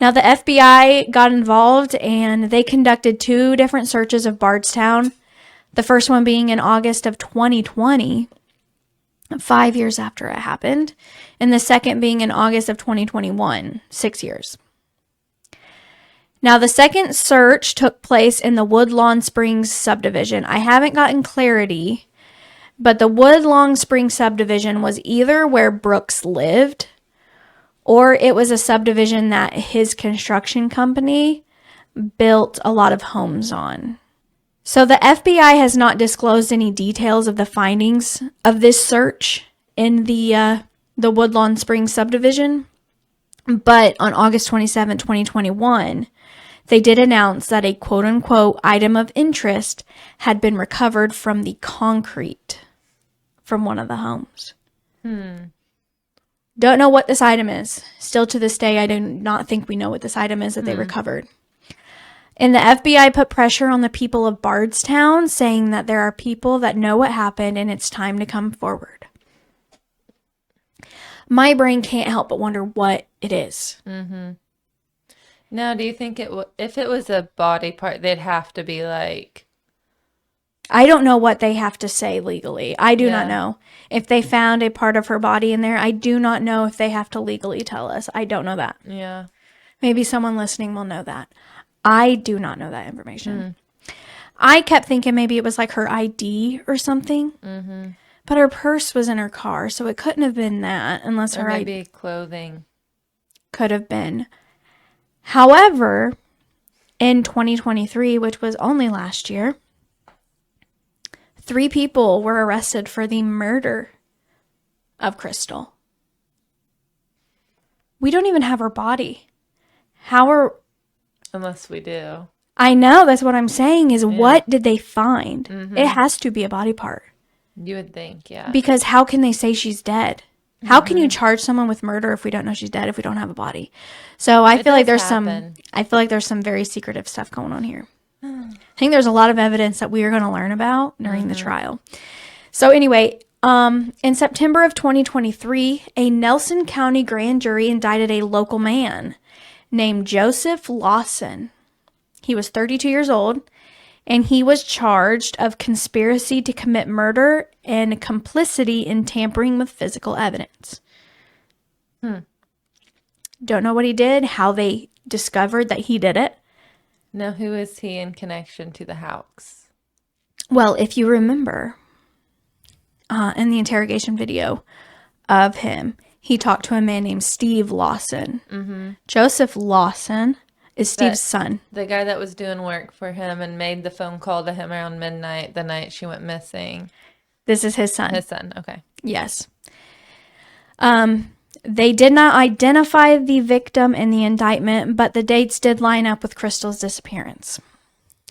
Now, the FBI got involved, and they conducted 2 different searches of Bardstown. The first one being in August of 2020, 5 years after it happened, and the second being in August of 2021, 6 years. Now, the second search took place in the Woodlawn Springs subdivision. I haven't gotten clarity, but the Woodlawn Springs subdivision was either where Brooks lived, or it was a subdivision that his construction company built a lot of homes on. So the FBI has not disclosed any details of the findings of this search in the Woodlawn Springs subdivision. But on August 27, 2021, they did announce that a quote-unquote item of interest had been recovered from the concrete from one of the homes. Don't know what this item is. Still to this day, I do not think we know what this item is that they recovered. And the FBI put pressure on the people of Bardstown, saying that there are people that know what happened and it's time to come forward. My brain can't help but wonder what it is. Now, do you think if it was a body part, they'd have to be like... I don't know what they have to say legally. I do not Yeah. know. If they found a part of her body in there, I do not know if they have to legally tell us. I don't know that. Yeah. Maybe someone listening will know that. I do not know that information. I kept thinking maybe it was like her ID or something. But her purse was in her car, so it couldn't have been that unless Or her ID maybe clothing. could have been. However, in 2023, which was only last year, 3 people were arrested for the murder of Crystal. We don't even have her body. How are... Unless we do. I know, that's what I'm saying, is what did they find? It has to be a body part. You would think, yeah. Because how can they say she's dead? How can you charge someone with murder if we don't know she's dead, if we don't have a body? So I feel like there's some very secretive stuff going on here. I think there's a lot of evidence that we are going to learn about during the trial. So anyway, in September of 2023, a Nelson County grand jury indicted a local man named Joseph Lawson. He was 32 years old, and he was charged of conspiracy to commit murder and complicity in tampering with physical evidence. Don't know what he did, how they discovered that he did it. Now, who is he in connection to the Houcks? Well, if you remember, in the interrogation video of him, he talked to a man named Steve Lawson. Joseph Lawson is Steve's son. The guy that was doing work for him and made the phone call to him around midnight the night she went missing. This is his son. His son, okay. Yes. They did not identify the victim in the indictment, but the dates did line up with Crystal's disappearance.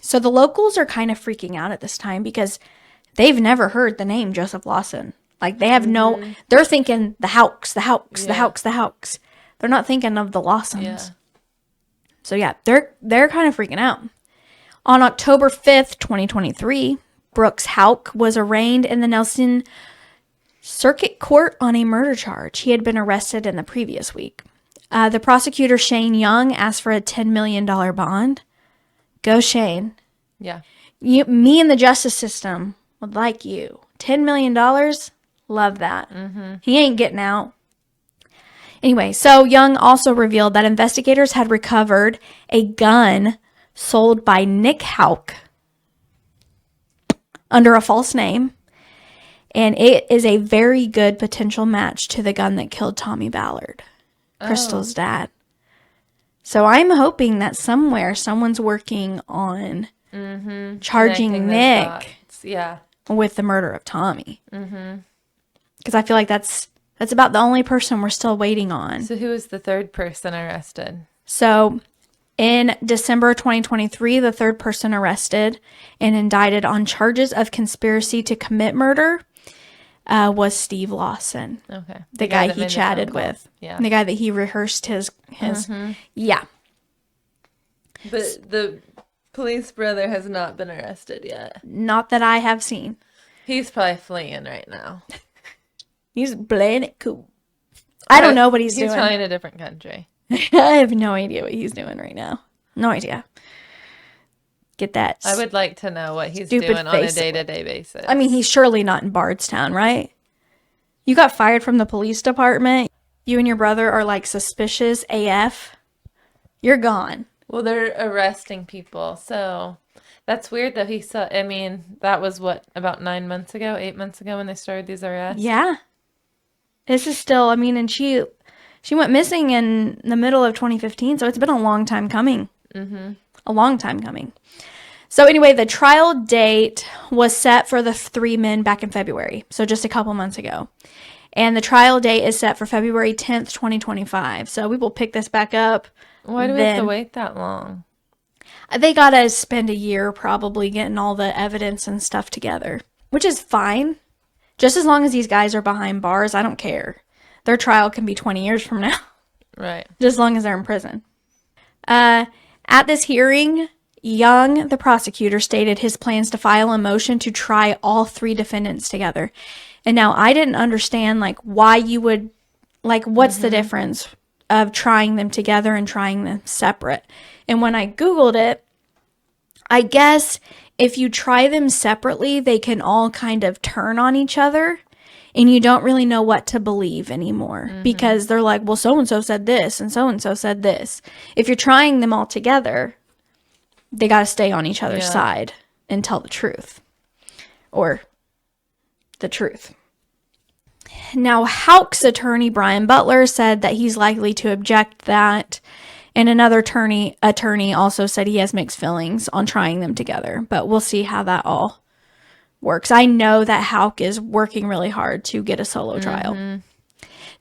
So the locals are kind of freaking out at this time because they've never heard the name Joseph Lawson. Like, they have they're thinking the Houcks, the Houcks, the Houcks, the Houcks. They're not thinking of the Lawsons. Yeah. So yeah, they're kind of freaking out. On October 5th, 2023, Brooks Houck was arraigned in the Nelson Circuit Court on a murder charge. He had been arrested in the previous week. The prosecutor, Shane Young, asked for a $10 million bond. Go Shane. Yeah. Me and the justice system would like you. $10 million? Love that. He ain't getting out. Anyway, so Young also revealed that investigators had recovered a gun sold by Nick Houck under a false name, and it is a very good potential match to the gun that killed Tommy Ballard, Crystal's dad. So I'm hoping that somewhere someone's working on charging Connecting those Nick dots. Yeah. with the murder of Tommy. Because I feel like that's about the only person we're still waiting on. So who is the third person arrested? So in December 2023, the third person arrested and indicted on charges of conspiracy to commit murder was Steve Lawson. Okay. The guy that he made the chatted phone call. with. Yeah. The guy that he rehearsed his yeah. But the police brother has not been arrested yet. Not that I have seen. He's probably fleeing right now. He's playing it cool. I don't know what he's doing. He's probably in a different country. I have no idea what he's doing right now. No idea. Get that. I would like to know what he's stupid doing on a face. day-to-day basis. I mean, he's surely not in Bardstown, right? You got fired from the police department. You and your brother are like suspicious AF. You're gone. Well, they're arresting people, so that's weird that he saw. I mean, that was what, about 8 months ago when they started these arrests? Yeah. This is still, I mean, and she went missing in the middle of 2015, so it's been a long time coming. A long time coming. So anyway, the trial date was set for the three men back in February, so just a couple months ago. And the trial date is set for February 10th, 2025. So we will pick this back up. Why do we have to wait that long? They got to spend a year probably getting all the evidence and stuff together, which is fine. Just as long as these guys are behind bars, I don't care. Their trial can be 20 years from now. Right. Just as long as they're in prison. At this hearing, Young, the prosecutor, stated his plans to file a motion to try all three defendants together. And now I didn't understand, like, why you would, like, what's the difference of trying them together and trying them separate? And when I Googled it, I guess if you try them separately, they can all kind of turn on each other and you don't really know what to believe anymore because they're like, well, so-and-so said this and so-and-so said this. If you're trying them all together, they got to stay on each other's side and tell the truth or the truth. Now, Houck's attorney, Brian Butler, said that he's likely to object that. And another attorney also said he has mixed feelings on trying them together. But we'll see how that all works. I know that Houck is working really hard to get a solo trial.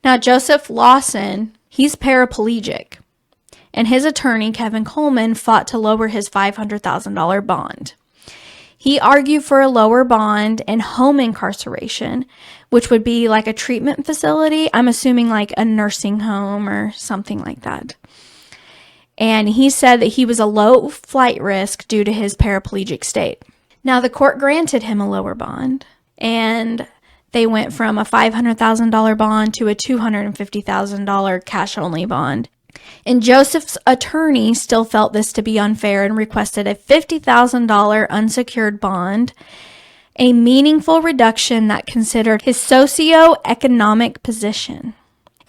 Now, Joseph Lawson He's paraplegic, and his attorney, Kevin Coleman, fought to lower his $500,000 bond. He argued for a lower bond and home incarceration, which would be like a treatment facility. I'm assuming like a nursing home or something like that. And he said that he was a low flight risk due to his paraplegic state. Now, the court granted him a lower bond, and they went from a $500,000 bond to a $250,000 cash-only bond. And Joseph's attorney still felt this to be unfair and requested a $50,000 unsecured bond, a meaningful reduction that considered his socioeconomic position.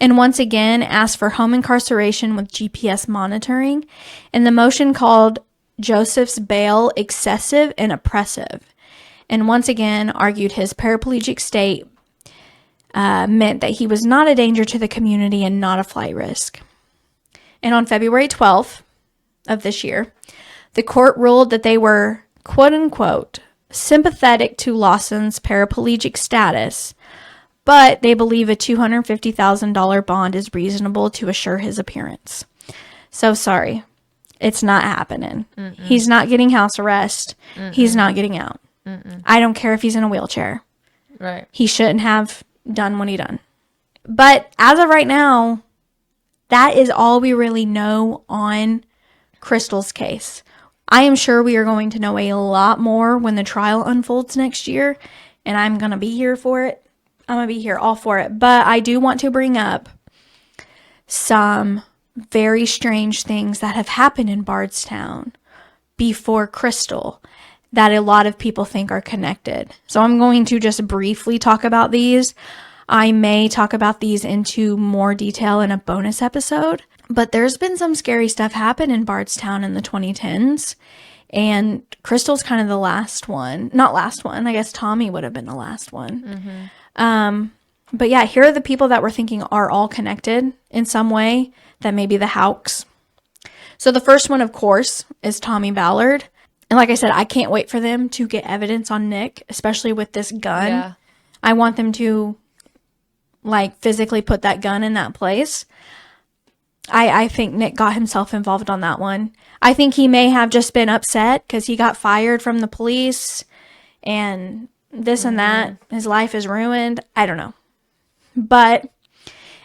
And once again asked for home incarceration with GPS monitoring, and the motion called Joseph's bail excessive and oppressive, and once again argued his paraplegic state meant that he was not a danger to the community and not a flight risk. And on February 12th of this year, the court ruled that they were, quote unquote, sympathetic to Lawson's paraplegic status, but they believe a $250,000 bond is reasonable to assure his appearance. So sorry, it's not happening. Mm-mm. He's not getting house arrest. Mm-mm. He's not getting out. Mm-mm. I don't care if he's in a wheelchair. Right. He shouldn't have done what he done. But as of right now, that is all we really know on Crystal's case. I am sure we are going to know a lot more when the trial unfolds next year, and I'm going to be here for it. I'm going to be here all for it. But I do want to bring up some very strange things that have happened in Bardstown before Crystal that a lot of people think are connected. So I'm going to just briefly talk about these. I may talk about these into more detail in a bonus episode, but there's been some scary stuff happen in Bardstown in the 2010s, and Crystal's kind of the last one. Not last one. I guess Tommy would have been the last one. Mm-hmm. But yeah, here are the people that we're thinking are all connected in some way, that may be the Houcks. So the first one, of course, is Tommy Ballard. And like I said, I can't wait for them to get evidence on Nick, especially with this gun. Yeah. I want them to like physically put that gun in that place. I think Nick got himself involved on that one. I think he may have just been upset because he got fired from the police and this and that. His life is ruined. I don't know. But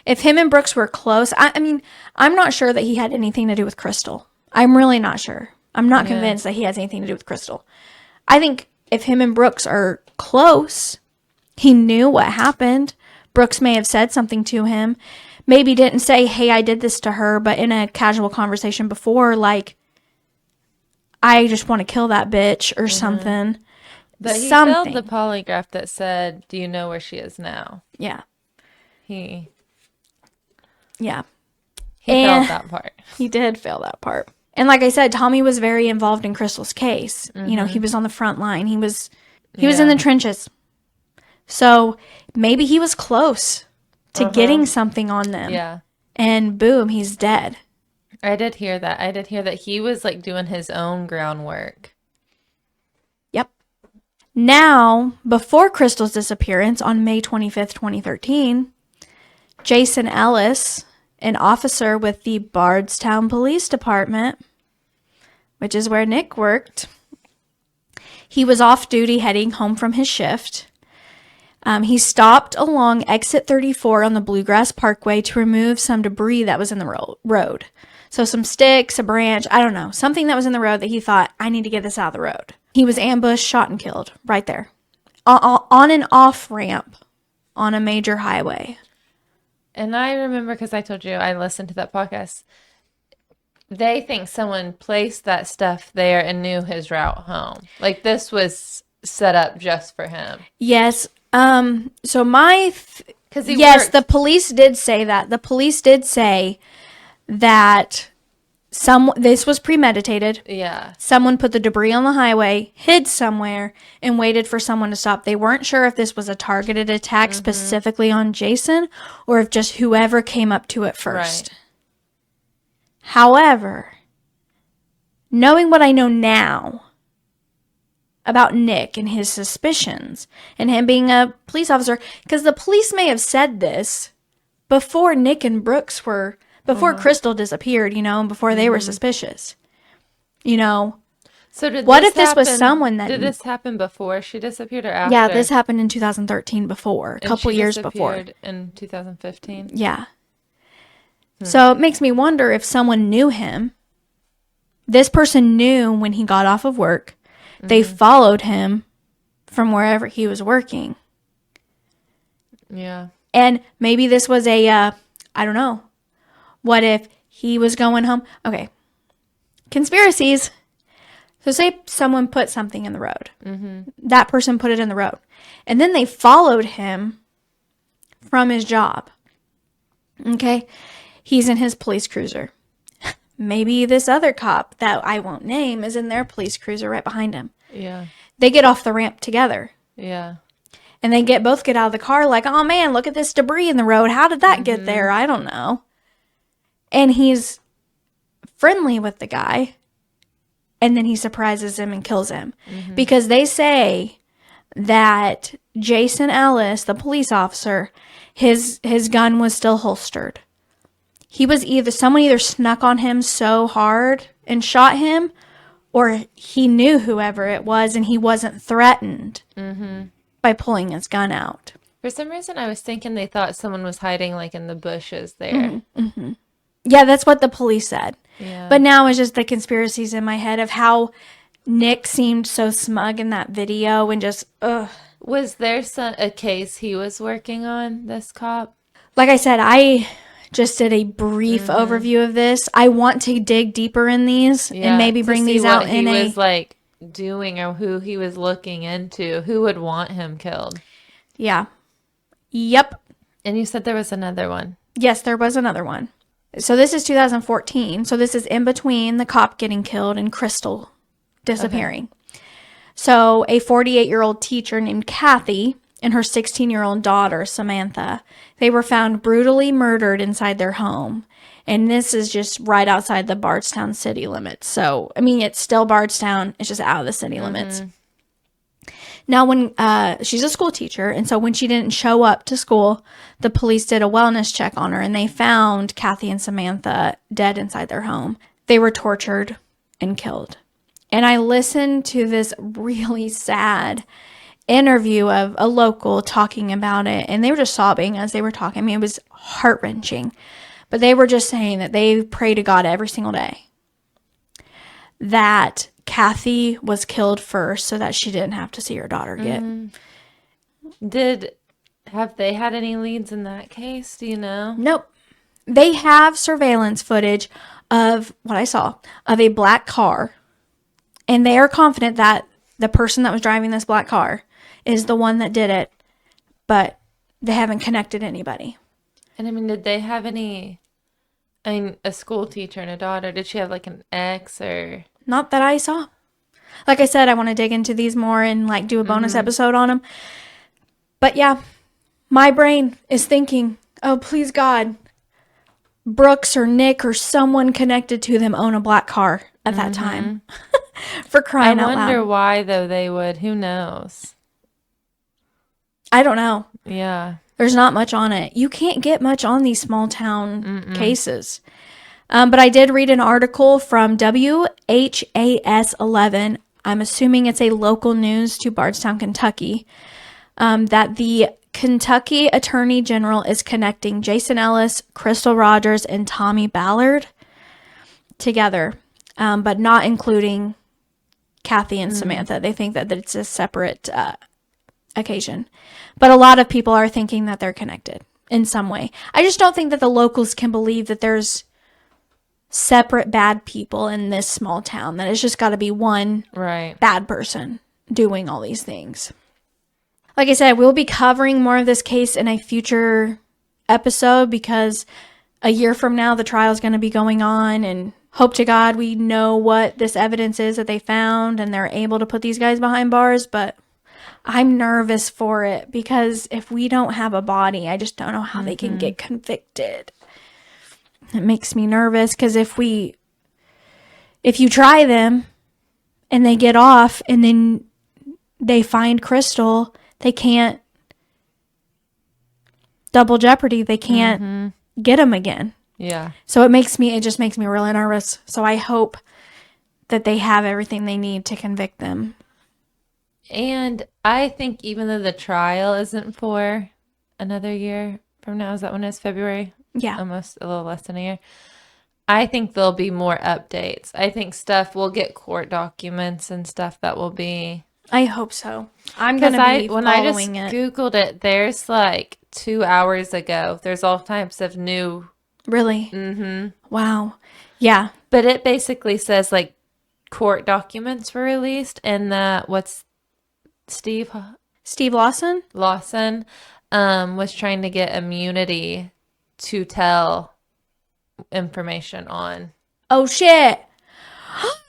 if him and Brooks were close, I mean, I'm not sure that he had anything to do with Crystal. I'm really not sure. I'm not convinced that he has anything to do with Crystal. I think if him and Brooks are close, he knew what happened. Brooks may have said something to him. Maybe didn't say, hey, I did this to her, but in a casual conversation before, like, I just want to kill that bitch or something. But he failed the polygraph that said, do you know where she is now? Yeah. He failed that part. He did fail that part. And like I said, Tommy was very involved in Crystal's case. Mm-hmm. You know, he was on the front line. He was in the trenches. So maybe he was close to getting something on them. Yeah. And boom, he's dead. I did hear that he was like doing his own groundwork. Yep. Now, before Crystal's disappearance on May 25th, 2013, Jason Ellis, an officer with the Bardstown Police Department, which is where Nick worked, he was off duty heading home from his shift. He stopped along exit 34 on the Bluegrass Parkway to remove some debris that was in the road. So some sticks, a branch, I don't know, something that was in the road that he thought, I need to get this out of the road. He was ambushed, shot, and killed right there on an off ramp on a major highway. And I remember, because I told you I listened to that podcast, they think someone placed that stuff there and knew his route home. Like this was set up just for him. Yes. So worked. The police did say that. The police did say that this was premeditated. Yeah. Someone put the debris on the highway, hid somewhere, and waited for someone to stop. They weren't sure if this was a targeted attack specifically on Jason or if just whoever came up to it first. Right. However, knowing what I know now about Nick and his suspicions and him being a police officer, because the police may have said this before Nick and Brooks were before Crystal disappeared, and before they were suspicious. So did What this if this was happen- someone that- Did this happen before she disappeared or after? Yeah, this happened in 2013 before, a And couple she years before. disappeared in 2015. Yeah. So it makes me wonder if someone knew him. This person knew when he got off of work. They followed him from wherever he was working. Yeah. And maybe this was I don't know. What if he was going home? Okay. Conspiracies. So say someone put something in the road. That person put it in the road. And then they followed him from his job. Okay. He's in his police cruiser. Maybe this other cop that I won't name is in their police cruiser right behind him. Yeah. They get off the ramp together. Yeah. And they both get out of the car like, oh man, look at this debris in the road. How did that get there? I don't know. And he's friendly with the guy. And then he surprises him and kills him. Because they say that Jason Ellis, the police officer, his gun was still holstered. Someone either snuck on him so hard and shot him, or he knew whoever it was and he wasn't threatened by pulling his gun out. For some reason, I was thinking they thought someone was hiding like in the bushes there. Yeah, that's what the police said. Yeah. But now it's just the conspiracies in my head of how Nick seemed so smug in that video and just, ugh. Was there a case he was working on, this cop? Like I said, I just did a brief overview of this. I want to dig deeper in these and maybe to bring see these what out in he a... was like doing or who he was looking into. Who would want him killed? Yeah. Yep. And you said there was another one. Yes, there was another one. So this is 2014. So this is in between the cop getting killed and Crystal disappearing. So a 48-year-old teacher named Kathy and her 16-year-old daughter, Samantha, they were found brutally murdered inside their home. And this is just right outside the Bardstown city limits. So, I mean, it's still Bardstown. It's just out of the city limits. Now, when she's a school teacher, and so when she didn't show up to school, the police did a wellness check on her, and they found Kathy and Samantha dead inside their home. They were tortured and killed. And I listened to this really sad interview of a local talking about it, and they were just sobbing as they were talking. I mean, it was heart-wrenching. But they were just saying that they pray to God every single day that Kathy was killed first so that she didn't have to see her daughter get. Have they had any leads in that case? Do you know? Nope. They have surveillance footage of what I saw of a black car, and they are confident that the person that was driving this black car is the one that did it, but they haven't connected anybody. And I mean, did they have any, a school teacher and a daughter, did she have like an ex or? Not that I saw. Like I said, I want to dig into these more and like do a bonus episode on them. But yeah, my brain is thinking, oh, please God, Brooks or Nick or someone connected to them own a black car at that time. For crying out loud. I wonder why though they would, who knows? I don't know. Yeah. There's not much on it. You can't get much on these small town cases. But I did read an article from WHAS 11. I'm assuming it's a local news to Bardstown, Kentucky, that the Kentucky Attorney General is connecting Jason Ellis, Crystal Rogers, and Tommy Ballard together, but not including Kathy and Samantha. They think that it's a separate occasion. But a lot of people are thinking that they're connected in some way. I just don't think that the locals can believe that there's separate bad people in this small town, that it's just got to be one bad person doing all these things. Like I said, we'll be covering more of this case in a future episode because a year from now the trial is going to be going on, and hope to God we know what this evidence is that they found and they're able to put these guys behind bars. But I'm nervous for it because if we don't have a body, I just don't know how they can get convicted. It makes me nervous because if you try them and they get off and then they find Crystal, they can't double jeopardy. They can't get them again. Yeah. So it just makes me really nervous. So I hope that they have everything they need to convict them. And I think even though the trial isn't for another year from now, is that when it's February? Yeah. Almost a little less than a year. I think there'll be more updates. I think we'll get court documents and stuff that will be. I hope so. I'm Because going to be when I just following it. Googled it, there's like 2 hours ago, there's all types of new. Really? Mm-hmm. Wow. Yeah. But it basically says like court documents were released and that Steve Lawson? Lawson was trying to get immunity to tell information on. Oh, shit.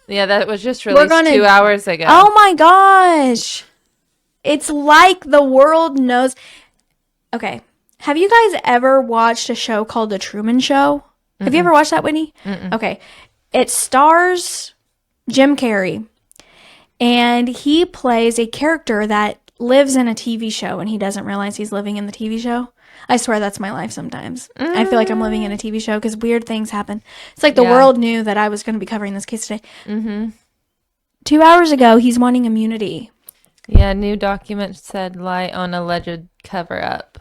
Yeah, that was just released gonna- 2 hours ago. Oh, my gosh. It's like the world knows. Okay. Have you guys ever watched a show called The Truman Show? Have you ever watched that, Whitney? Okay. It stars Jim Carrey. And he plays a character that lives in a TV show and he doesn't realize he's living in the TV show. I swear that's my life sometimes. I feel like I'm living in a TV show because weird things happen. It's like the Yeah. world knew that I was going to be covering this case today. 2 hours ago, he's wanting immunity. Yeah, new documents said light on alleged cover-up.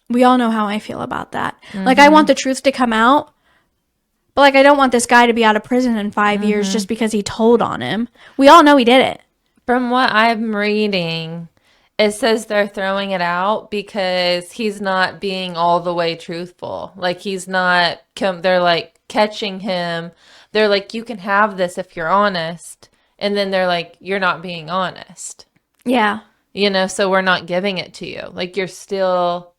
We all know how I feel about that. Like, I want the truth to come out, but like, I don't want this guy to be out of prison in 5 years just because he told on him. We all know he did it. From what I'm reading, it says they're throwing it out because he's not being all the way truthful. Like, he's not, they're like catching him. They're like, you can have this if you're honest. And then they're like, you're not being honest. Yeah. You know, so we're not giving it to you. Like, you're still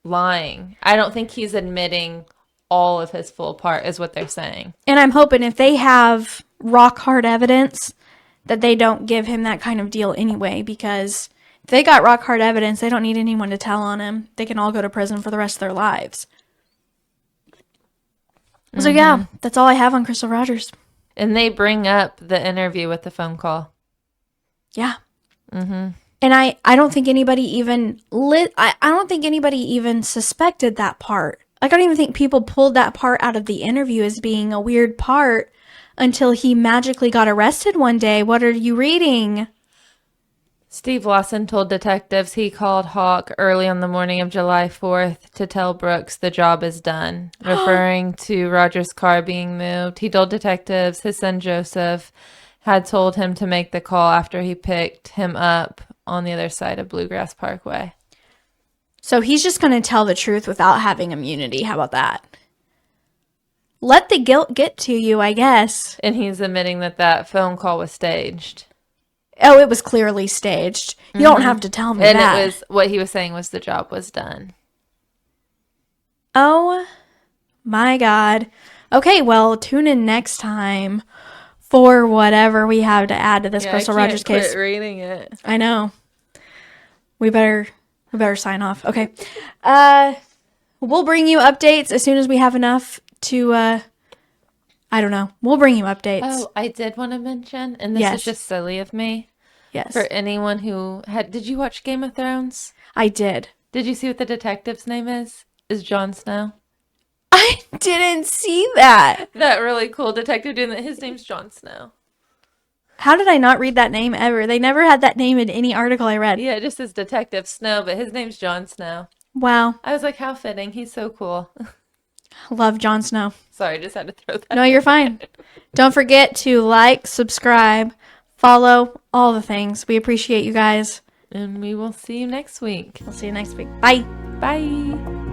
lying. I don't think he's admitting all of his full part is what they're saying. And I'm hoping if they have rock hard evidence that they don't give him that kind of deal anyway, because if they got rock hard evidence, they don't need anyone to tell on him. They can all go to prison for the rest of their lives. So yeah, that's all I have on Crystal Rogers. And they bring up the interview with the phone call. Yeah. And I don't think anybody even I don't think anybody even suspected that part. Like, I don't even think people pulled that part out of the interview as being a weird part until he magically got arrested one day. What are you reading? Steve Lawson told detectives he called Houck early on the morning of July 4th to tell Brooks the job is done, referring to Roger's car being moved. He told detectives his son Joseph had told him to make the call after he picked him up on the other side of Bluegrass Parkway. So he's just going to tell the truth without having immunity. How about that? Let the guilt get to you, I guess. And he's admitting that that phone call was staged. Oh, it was clearly staged. You don't have to tell me And that. it was, what he was saying was the job was done. Oh, my God. Okay, well, tune in next time for whatever we have to add to this Crystal Rogers case. Quit reading it. I know. We better sign off. Okay. We'll bring you updates as soon as we have enough to, I don't know. We'll bring you updates. Oh, I did want to mention, and this Yes. is just silly of me, Yes. for anyone who did you watch Game of Thrones? I did. Did you see what the detective's name is? Is Jon Snow. I didn't see that. That really cool detective doing that. His name's Jon Snow. How did I not read that name ever? They never had that name in any article I read. Yeah, it just says Detective Snow, but his name's Jon Snow. Wow. I was like, how fitting. He's so cool. Love Jon Snow. Sorry, just had to throw that. No, you're fine. Don't forget to like, subscribe, follow, all the things. We appreciate you guys. And we will see you next week. We'll see you next week. Bye. Bye.